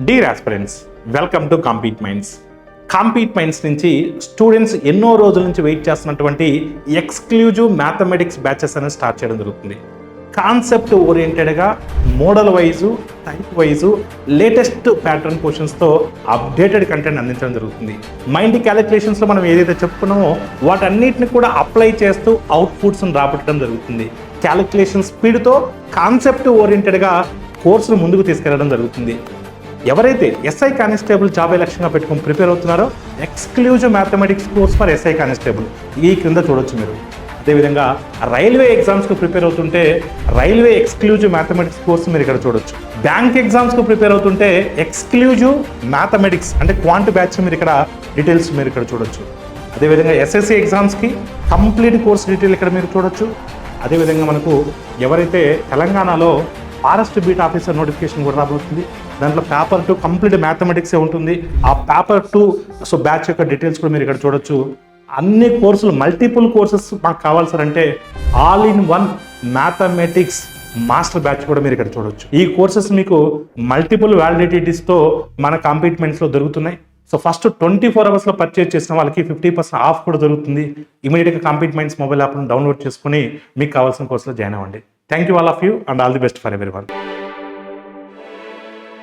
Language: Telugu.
Dear aspirants, welcome to compete minds. Compete minds నుంచి స్టూడెంట్స్ ఎన్నో రోజుల నుంచి వెయిట్ చేస్తున్నటువంటి ఎక్స్క్లూజివ్ మ్యాథమెటిక్స్ బ్యాచెస్ అనేది స్టార్ట్ చేయడం జరుగుతుంది. కాన్సెప్ట్ ఓరియంటెడ్గా model wise, type wise, latest pattern క్వశ్చన్స్తో అప్డేటెడ్ కంటెంట్ అందించడం జరుగుతుంది. మైండ్ క్యాలిక్యులేషన్స్లో మనం ఏదైతే చెప్పుకున్నామో వాటన్నిటిని కూడా అప్లై చేస్తూ అవుట్పుట్స్ని రాబట్టడం జరుగుతుంది. క్యాలిక్యులేషన్ స్పీడ్తో కాన్సెప్ట్ ఓరియంటెడ్గా కోర్సును ముందుకు తీసుకెళ్లడం జరుగుతుంది. ఎవరైతే ఎస్ఐ కానిస్టేబుల్ జాబ్ లక్ష్యంగా పెట్టుకుని ప్రిపేర్ అవుతున్నారో exclusive mathematics course for SI constable ఈ క్రింద చూడొచ్చు మీరు. అదేవిధంగా రైల్వే ఎగ్జామ్స్కి ప్రిపేర్ అవుతుంటే రైల్వే ఎక్స్క్లూజివ్ మ్యాథమెటిక్స్ కోర్స్ మీరు ఇక్కడ చూడొచ్చు. బ్యాంక్ ఎగ్జామ్స్కి ప్రిపేర్ అవుతుంటే ఎక్స్క్లూజివ్ మ్యాథమెటిక్స్ అంటే క్వాంట్ బ్యాచ్ మీరు ఇక్కడ డీటెయిల్స్ మీరు ఇక్కడ చూడొచ్చు. అదేవిధంగా ఎస్ఎస్సి ఎగ్జామ్స్కి కంప్లీట్ కోర్స్ డీటెయిల్ ఇక్కడ మీరు చూడొచ్చు. అదేవిధంగా మనకు ఎవరైతే తెలంగాణలో ఫారెస్ట్ బీట్ ఆఫీసర్ నోటిఫికేషన్ కూడా రాబోతుంది. దాంట్లో పేపర్ 2 కంప్లీట్ మ్యాథమెటిక్సే ఉంటుంది. ఆ పేపర్ 2 బ్యాచ్ యొక్క డీటెయిల్స్ కూడా మీరు ఇక్కడ చూడొచ్చు. అన్ని కోర్సులు మల్టిపుల్ కోర్సెస్ మాకు కావాలి సార్ అంటే all in one mathematics master batch కూడా మీరు ఇక్కడ చూడొచ్చు. ఈ కోర్సెస్ మీకు మల్టిపుల్ వ్యాలిడిటీస్తో మన కాంపీట్మెంట్స్లో దొరుకుతున్నాయి. సో ఫస్ట్ 24 అవర్స్లో పర్చేజ్ చేసిన వాళ్ళకి 50% ఆఫ్ కూడా దొరుకుతుంది. ఇమీడియట్గా కాంపీట్ మైండ్స్ మొబైల్ యాప్ను డౌన్లోడ్ చేసుకుని మీకు కావాల్సిన కోర్సులో జాయిన్ అవ్వండి. Thank you all of you and all the best for everyone.